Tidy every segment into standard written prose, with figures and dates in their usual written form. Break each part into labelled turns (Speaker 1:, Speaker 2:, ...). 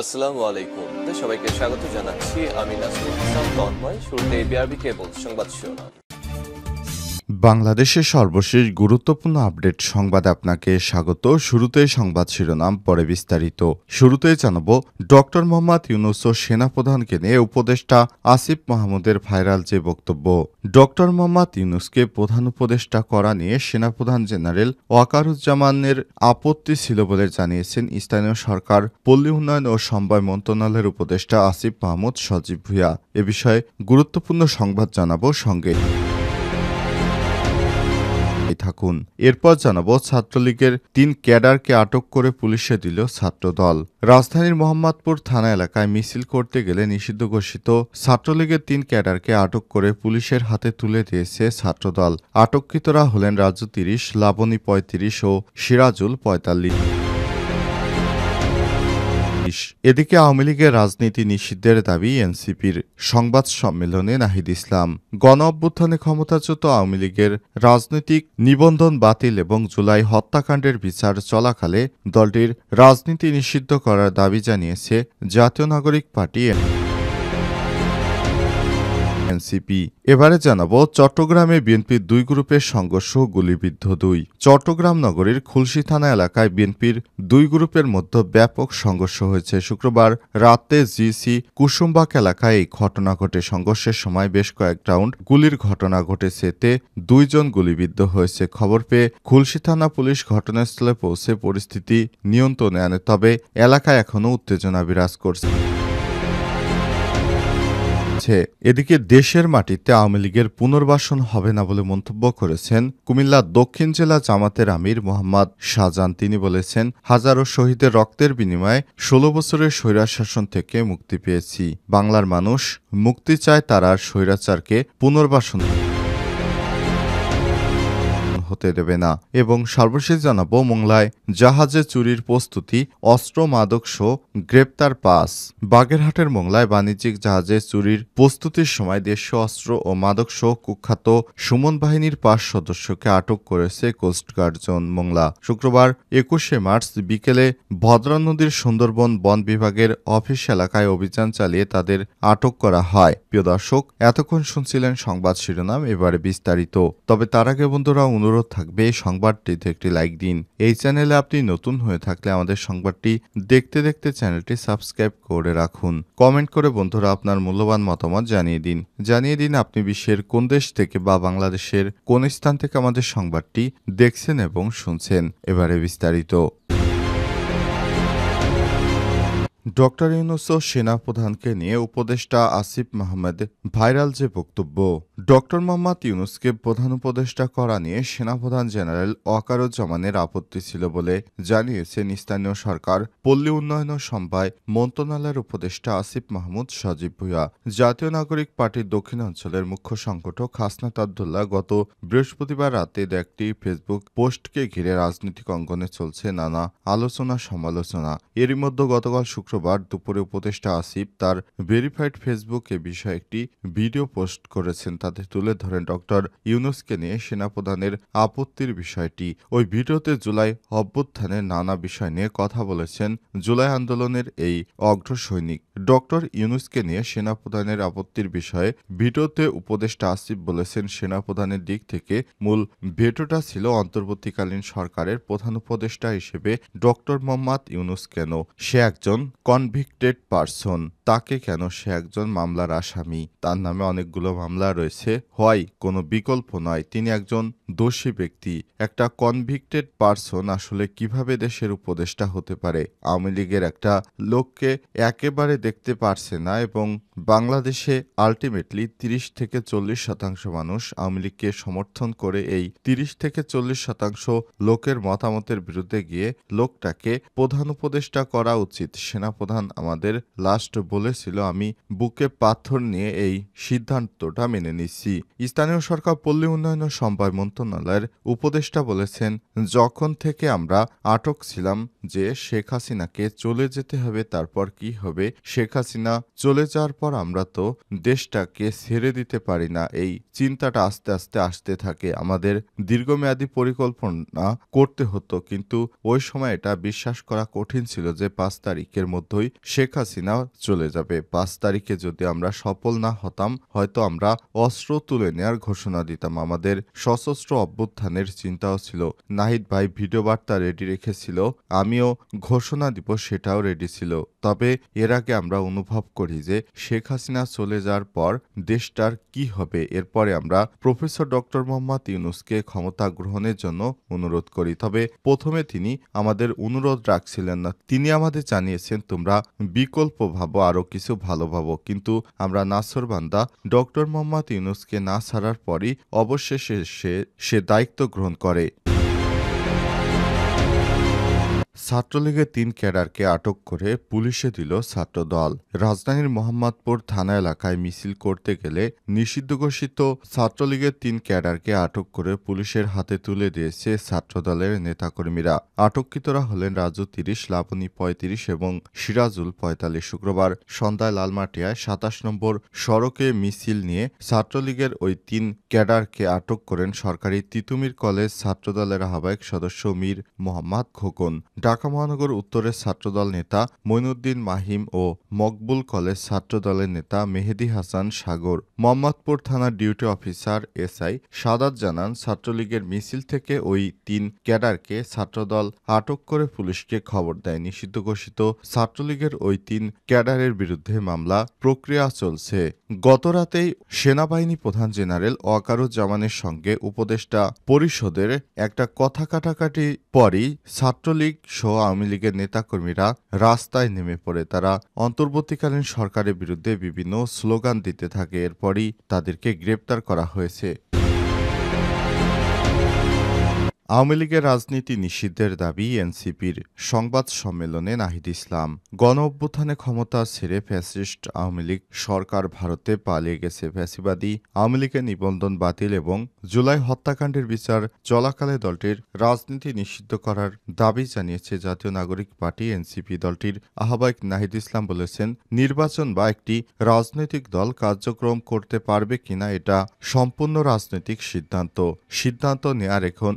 Speaker 1: আসসালামু আলাইকুম। সবাইকে স্বাগত জানাচ্ছি। আমি নাসরুল ইসলাম তন্ময়। শুরুতে বিআরবি কেবল সংবাদ শিরোনাম।
Speaker 2: বাংলাদেশের সর্বশেষ গুরুত্বপূর্ণ আপডেট সংবাদে আপনাকে স্বাগত। শুরুতেই সংবাদ শিরোনাম, পরে বিস্তারিত। শুরুতেই জানাবো, ডক্টর মোহাম্মদ ইউনূস ও সেনাপ্রধানকে নিয়ে উপদেষ্টা আসিফ মাহমুদের ভাইরাল যে বক্তব্য। ডক্টর মোহাম্মদ ইউনূসকে প্রধান উপদেষ্টা করা নিয়ে সেনাপ্রধান জেনারেল ওয়াকারুজ্জামানের আপত্তি ছিল বলে জানিয়েছেন স্থানীয় সরকার, পল্লী উন্নয়ন ও সমবায় মন্ত্রণালয়ের উপদেষ্টা আসিফ মাহমুদ সজীব ভূঁইয়া। এ বিষয়ে গুরুত্বপূর্ণ সংবাদ জানাবো, সঙ্গে থাকুন। এরপর জানাবো, ছাত্রলীগের ৩ ক্যাডারকে আটক করে পুলিশে দিল ছাত্রদল। রাজধানীর মোহাম্মদপুর থানা এলাকায় মিছিল করতে গেলে নিষিদ্ধ ঘোষিত ছাত্রলীগের ৩ ক্যাডারকে আটক করে পুলিশের হাতে তুলে দিয়েছে ছাত্রদল। আটককৃতরা হলেন রাজু ৩০, লাবণী ৩৫ ও সিরাজুল ৪৫। এদিকে আওয়ামী লীগের রাজনীতি নিষিদ্ধের দাবি এনসিপির। সংবাদ সম্মেলনে নাহিদ ইসলাম। গণ অভ্যুত্থানে ক্ষমতাচ্যুত আওয়ামী লীগের রাজনৈতিক নিবন্ধন বাতিল এবং জুলাই হত্যাকাণ্ডের বিচার চলাকালে দলটির রাজনীতি নিষিদ্ধ করার দাবি জানিয়েছে জাতীয় নাগরিক পার্টি এনসিপি। এবারে জানাবো, চট্টগ্রামে বিএনপির ২ গ্রুপের সংঘর্ষ, গুলিবিদ্ধ ২। চট্টগ্রাম নগরীর খুলশী থানা এলাকায় বিএনপির ২ গ্রুপের মধ্যে ব্যাপক সংঘর্ষ হয়েছে। শুক্রবার রাতে জিসি কুসুমবাগ এলাকায় এই ঘটনা ঘটে। সংঘর্ষের সময় বেশ কয়েক রাউন্ড গুলির ঘটনা ঘটেছে, এতে ২ জন গুলিবিদ্ধ হয়েছে। খবর পেয়ে খুলশী থানা পুলিশ ঘটনাস্থলে পৌঁছে পরিস্থিতি নিয়ন্ত্রণে আনে, তবে এলাকায় এখনও উত্তেজনা বিরাজ করছে। এদিকে দেশের মাটিতে আওয়ামী লীগের পুনর্বাসন হবে না বলে মন্তব্য করেছেন কুমিল্লা দক্ষিণ জেলা জামাতের আমির মোহাম্মদ শাহজান। তিনি বলেছেন, হাজারো শহীদের রক্তের বিনিময়ে ১৬ বছরের স্বৈরাশাসন থেকে মুক্তি পেয়েছি। বাংলার মানুষ মুক্তি চায়, তারা স্বৈরাচারকে পুনর্বাসন হতে দেবে না। এবং সর্বশেষ জানাবো, মোংলায় জাহাজে চুরির প্রস্তুতি, অস্ত্র মাদকসহ গ্রেপ্তার ৫। বাগেরহাটের মোংলায় বাণিজ্যিক জাহাজে চুরির প্রস্তুতির সময় দেশীয় অস্ত্র ও মাদকসহ কুখ্যাত সুমন বাহিনীর ৫ সদস্যকে আটক করেছে কোস্টগার্ড জোন মোংলা। শুক্রবার ২১শে মার্চ বিকেলে ভদ্রা নদীর সুন্দরবন বন বিভাগের অফিস এলাকায় অভিযান চালিয়ে তাদের আটক করা হয়। প্রিয় দর্শক, এতক্ষণ শুনছিলেন সংবাদ শিরোনাম, এবারে বিস্তারিত। তবে তার আগে বন্ধুরা, অনুরোধ থাকবে সংবাদটিতে একটি লাইক দিন। এই চ্যানেলে আপনি নতুন হয়ে থাকলে আমাদের সংবাদটি দেখতে দেখতে চ্যানেলটি সাবস্ক্রাইব করে রাখুন। কমেন্ট করে বন্ধুরা আপনার মূল্যবান মতামত জানিয়ে দিন আপনি বিশ্বের কোন দেশ থেকে বা বাংলাদেশের কোন স্থান থেকে আমাদের সংবাদটি দেখছেন এবং শুনছেন। এবারে বিস্তারিত। ডক্টর ইউনূস ও সেনাপ্রধানকে নিয়ে উপদেষ্টা আসিফ মাহমুদ ভাইরাল যে বক্তব্য। ডক্টর মোহাম্মদ ইউনূসকে প্রধান উপদেষ্টা করা নিয়ে সেনাপ্রধান জেনারেল ওয়াকারুজ্জামানের আপত্তি ছিল বলে জানিয়েছেন স্থানীয় সরকার, পল্লী উন্নয়ন ও সমবায় মন্ত্রণালয়ের উপদেষ্টা আসিফ মাহমুদ সজীব ভূঁইয়া। জাতীয় নাগরিক পার্টির দক্ষিণাঞ্চলের মুখ্য সংগঠক হাসনাত আব্দুল্লাহ গত বৃহস্পতিবার রাতে একটি ফেসবুক পোস্টকে ঘিরে রাজনৈতিক অঙ্গনে চলছে নানা আলোচনা সমালোচনা। এরই মধ্যে গতকাল শুক্রবার দুপুরে উপদেষ্টা আসিফ তার ভেরিফাইড ফেসবুকে বিষয়ে একটি ভিডিও পোস্ট করেছেন। তাতে তুলে ধরেন ডক্টর ইউনূসকে নিয়ে সেনাপ্রধানের আপত্তির বিষয়টি। ওই ভিডিওতে জুলাই অভ্যুত্থানের নানা বিষয় নিয়ে কথা বলেছেন জুলাই আন্দোলনের এই অগ্রসৈনিক। ডক্টর ইউনূসকে নিয়ে সেনাপ্রধানের আপত্তির বিষয়ে ভিডিওতে উপদেষ্টা আসিফ বলেছেন, সেনাপ্রধানের দিক থেকে মূল ভেটোটা ছিল অন্তর্বর্তীকালীন সরকারের প্রধান উপদেষ্টা হিসেবে ডক্টর মোহাম্মদ ইউনূস কেন? সে একজন কনভিক্টেড পারসন। তাকে কেন? সে একজন মামলার আসামি, তার নামে অনেকগুলো মামলা রয়েছে, হয় কোনো বিকল্প নয়, তিনি একজন দোষী ব্যক্তি। একটা কনভিক্টেড পারসন আসলে কিভাবে দেশের উপদেষ্টা হতে পারে? আওয়ামী লীগের একটা লোককে একেবারে দেখতে পারছে না এবং বাংলাদেশে আলটিমেটলি ৩০-৪০% মানুষ আওয়ামী লীগকে সমর্থন করে। এই ৩০-৪০% লোকের মতামতের বিরুদ্ধে গিয়ে লোকটাকে প্রধান উপদেষ্টা করা উচিত। সেনাপ্রধান আমাদের লাস্ট বলেছিল, আমি বুকে পাথর নিয়ে এই সিদ্ধান্তটা মেনে নিচ্ছি। স্থানীয় সরকার পল্লী উন্নয়ন ও সমবায় মন্ত্রণালয়ের উপদেষ্টা বলেছেন, যখন থেকে আমরা আটক ছিলাম যে শেখ হাসিনাকে চলে যেতে হবে, তারপর কি হবে, শেখ হাসিনা চলে যাওয়ার পর আমরা তো দেশটাকে ছেড়ে দিতে পারি না। এই চিন্তাটা আস্তে আস্তে আসতে থাকে। আমাদের দীর্ঘমেয়াদী পরিকল্পনা করতে হতো, কিন্তু ওই সময় এটা বিশ্বাস করা কঠিন ছিল যে 5 তারিখের মধ্যেই শেখ হাসিনা চলে যাবে। 5 তারিখে যদি আমরা সফল না হতাম, হয়তো আমরা অস্ত্র তুলে নেয়ার ঘোষণা দিতাম। আমাদের সশস্ত্র অভ্যুত্থানের চিন্তাও ছিল। নাহিদ ভাই ভিডিও বার্তা রেডি রেখেছিল, আমিও ঘোষণা দিব সেটাও রেডি ছিল। তবে এর আগে আমরা অনুভব করি যে শেখ হাসিনা চলে যাওয়ার পর দেশটার কি হবে। এরপরে আমরা প্রফেসর ডক্টর মোহাম্মদ ইউনূসকে ক্ষমতা গ্রহণের জন্য অনুরোধ করি। তবে প্রথমে তিনি আমাদের অনুরোধ রাখছিলেন না। তিনি আমাদের জানিয়েছেন, তোমরা বিকল্প ভাবো, আরও কিছু ভালো ভাবো। কিন্তু আমরা নাছোড়বান্দা ডক্টর মোহাম্মদ ইউনূসকে না ছাড়ার পরই অবশেষে সে দায়িত্ব গ্রহণ করে। ছাত্রলীগের 3 ক্যাডারকে আটক করে পুলিশে দিল ছাত্রদল। রাজধানীর মোহাম্মদপুর থানা এলাকায় মিছিল করতে গেলে নিষিদ্ধ ঘোষিত ছাত্রলীগের 3 ক্যাডারকে আটক করে পুলিশের হাতে তুলে দিয়েছে ছাত্রদলের নেতাকর্মীরা। আটককৃতরা হলেন রাজু 30, লাবণী 35 এবং সিরাজুল 45। শুক্রবার সন্ধ্যায় লালমাটিয়ায় 27 নম্বর সড়কে মিছিল নিয়ে ছাত্রলীগের ওই 3 ক্যাডারকে আটক করেন সরকারি তিতুমির কলেজ ছাত্রদলের আহ্বায়ক সদস্য মীর মোহাম্মদ খোকন। ঢাকা মহানগর উত্তরের ছাত্রদল নেতা মঈনুদ্দিন মাহিম ও মকবুল কলেজ ছাত্রদলের নেতা মেহেদী হাসান সাগর। মোহাম্মদপুর থানার ডিউটি অফিসার এসআই সাদাত জানান, ছাত্রলীগের মিছিল থেকে ওই 3 ক্যাডারকে ছাত্রদল আটক করে পুলিশকে খবর দেয়। নিষিদ্ধ ঘোষিত ছাত্রলীগের ওই 3 ক্যাডারের বিরুদ্ধে মামলা প্রক্রিয়া চলছে। গতরাতেই সেনাবাহিনী প্রধান জেনারেল ওয়াকারুজ্জামানের সঙ্গে উপদেষ্টা পরিষদের একটা কথা কাটাকাটি পরই ছাত্রলীগ সহ আওয়ামী লীগের নেতাকর্মীরা রাস্তায় নেমে পড়ে। তারা অন্তর্বর্তীকালীন সরকারের বিরুদ্ধে বিভিন্ন স্লোগান দিতে থাকে। এরপরই তাদেরকে গ্রেপ্তার করা হয়েছে। আওয়ামী লীগের রাজনীতি নিষিদ্ধের দাবি এনসিপির। সংবাদ সম্মেলনে নাহিদ ইসলাম। গণ-অভ্যুত্থানে ক্ষমতা ছেড়ে ফ্যাসিস্ট আওয়ামী লীগ সরকার ভারতে পালিয়ে গেছে। ফ্যাসিবাদী আওয়ামী লীগের নিবন্ধন বাতিল এবং জুলাই হত্যাকাণ্ডের বিচার চলাকালে দলটির রাজনীতি নিষিদ্ধ করার দাবি জানিয়েছে জাতীয় নাগরিক পার্টি এনসিপি। দলটির আহ্বায়ক নাহিদ ইসলাম বলেছেন, নির্বাচন বা একটি রাজনৈতিক দল কার্যক্রম করতে পারবে কিনা এটা সম্পূর্ণ রাজনৈতিক সিদ্ধান্ত নেয়ার এখন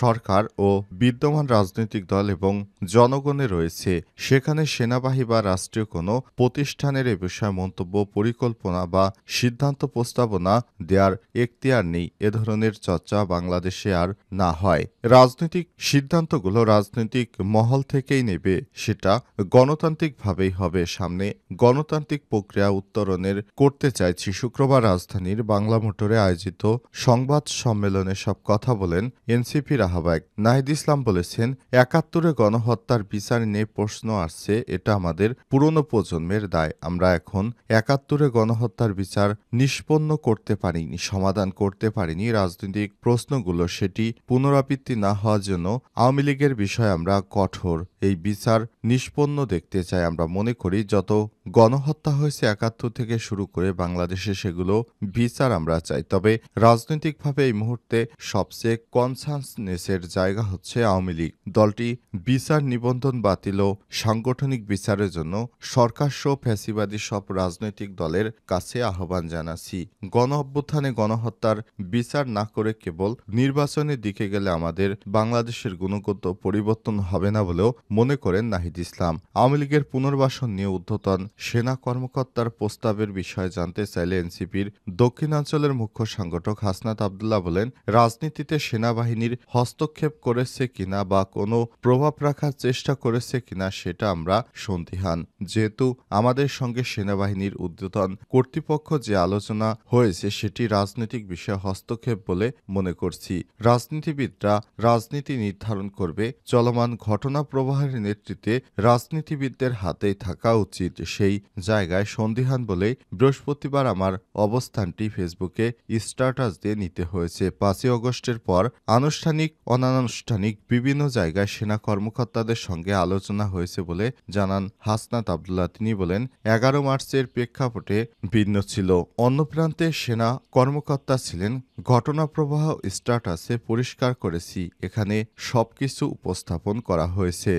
Speaker 2: সরকার ও বিদ্যমান রাজনৈতিক দল এবং জনগণে রয়েছে। সেখানে সেনাবাহিনী বা রাষ্ট্রীয় কোনো প্রতিষ্ঠানের এ বিষয়ে মন্তব্য, পরিকল্পনা বা সিদ্ধান্ত প্রস্তাবনা দেওয়ার এখতিয়ার নেই। এ ধরনের চর্চা বাংলাদেশে আর না হয়। রাজনৈতিক সিদ্ধান্তগুলো রাজনৈতিক মহল থেকেই নেবে, সেটা গণতান্ত্রিকভাবেই হবে। সামনে গণতান্ত্রিক প্রক্রিয়া উত্তরণের করতে চাইছি। শুক্রবার রাজধানীর বাংলা মোটরে আয়োজিত সংবাদ সম্মেলনে সব কথা বলেন এনসিপির আহ্বায়ক নাহিদ ইসলাম। বলেছেন, ৭১ গণহত্যার বিচার নিয়ে প্রশ্ন আসছে, এটা আমাদের পুরনো প্রজন্মের দায়। আমরা এখন ৭১ গণহত্যার বিচার নিষ্পন্ন করতে পারিনি, সমাধান করতে পারিনি রাজনৈতিক প্রশ্নগুলো। সেটি পুনরাবৃত্তি না হওয়ার জন্য আওয়ামী লীগের বিষয়ে আমরা কঠোর এই বিচার নিষ্পন্ন দেখতে চাই। আমরা মনে করি যত গণহত্যা হয়েছে ৭১ থেকে শুরু করে বাংলাদেশে, সেগুলো বিচার আমরা চাই। তবে রাজনৈতিকভাবে এই মুহূর্তে সবচেয়ে কনসাসনেসের জায়গা হচ্ছে আওয়ামী লীগ। দলটি বিচার নিবন্ধন বাতিল ও সাংগঠনিক বিচারের জন্য সরকারসহ ফ্যাসিবাদী সব রাজনৈতিক দলের কাছে আহ্বান জানাচ্ছি। গণ অভ্যুত্থানে গণহত্যার বিচার না করে কেবল নির্বাচনের দিকে গেলে আমাদের বাংলাদেশের গুণগত পরিবর্তন হবে না বলেও মনে করেন নাহিদ ইসলাম। আওয়ামী লীগের পুনর্বাসন নিয়ে ঊর্ধ্বতন সেনা কর্মকর্তার প্রস্তাবের বিষয়ে জানতে চাইলে এনসিপির দক্ষিণাঞ্চলের মুখ্য সংগঠক হাসনাত আবদুল্লাহ বলেন, রাজনীতিতে সেনাবাহিনীর হস্তক্ষেপ করেছে কিনা বা কোনো প্রভাব রাখার চেষ্টা করেছে কিনা সেটা আমরা সন্দিহান। যেহেতু আমাদের সঙ্গে সেনাবাহিনীর ঊর্ধ্বতন কর্তৃপক্ষ যে আলোচনা হয়েছে সেটি রাজনৈতিক বিষয়ে হস্তক্ষেপ বলে মনে করছি। রাজনীতিবিদরা রাজনীতি নির্ধারণ করবে, চলমান ঘটনা প্রবাহ প্রহারের নেতৃত্বে রাজনীতিবিদদের হাতেই থাকা উচিত। সেই জায়গায় সন্দিহান বলেই বৃহস্পতিবার আমার অবস্থানটি ফেসবুকে স্ট্যাটাস দিয়ে নিতে হয়েছে। 5ই আগস্টের পর আনুষ্ঠানিক অনানুষ্ঠানিক বিভিন্ন জায়গায় সেনা কর্মকর্তাদের সঙ্গে আলোচনা হয়েছে বলে জানান হাসনাত আবদুল্লাহ। তিনি বলেন, 11 মার্চের প্রেক্ষাপটে ভিন্ন ছিল। অন্য প্রান্তে সেনা কর্মকর্তা ছিলেন। ঘটনা প্রবাহ স্ট্যাটাসে পরিষ্কার করেছি, এখানে সবকিছু উপস্থাপন করা হয়েছে।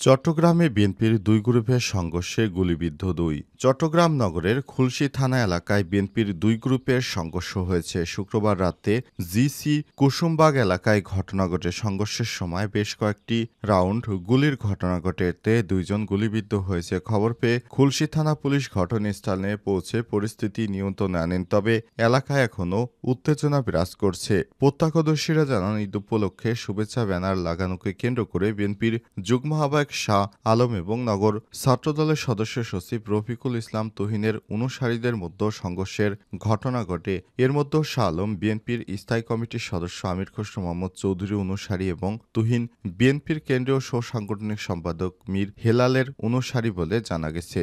Speaker 2: চট্টগ্রামে বিএনপির দুই গ্রুপের সংঘর্ষে গুলিবিদ্ধ 2। চট্টগ্রাম নগরের খুলশী থানা এলাকায় বিএনপির দুই গ্রুপের সংঘর্ষ হয়েছে। শুক্রবার রাতে জিসি কুসুমবাগ এলাকায় ঘটনা ঘটে। সংঘর্ষের সময় বেশ কয়েকটি রাউন্ড গুলির ঘটনা ঘটে, এতে 2 জন গুলিবিদ্ধ হয়েছে। খবর পেয়ে খুলশী থানা পুলিশ ঘটনাস্থলে পৌঁছে পরিস্থিতি নিয়ন্ত্রণে আনেন, তবে এলাকায় এখনও উত্তেজনা বিরাজ করছে। প্রত্যক্ষদর্শীরা জানান, ঈদ উপলক্ষে শুভেচ্ছা ব্যানার লাগানোকে কেন্দ্র করে বিএনপির যুগ্ম আহ্বায়ক শাহ আলম এবং নগর ছাত্রদলের সদস্য সচিব রফিকুল ইসলাম তুহিনের অনুসারীদের মধ্যে সংঘর্ষের ঘটনা ঘটে। এর মধ্যে শাহ আলম বিএনপির স্থায়ী কমিটির সদস্য, আমির খসরু মোহাম্মদ চৌধুরী অনুসারী এবং তুহিন বিএনপির কেন্দ্রীয় সাংগঠনিক সম্পাদক মীর হেলালের অনুসারী বলে জানা গেছে।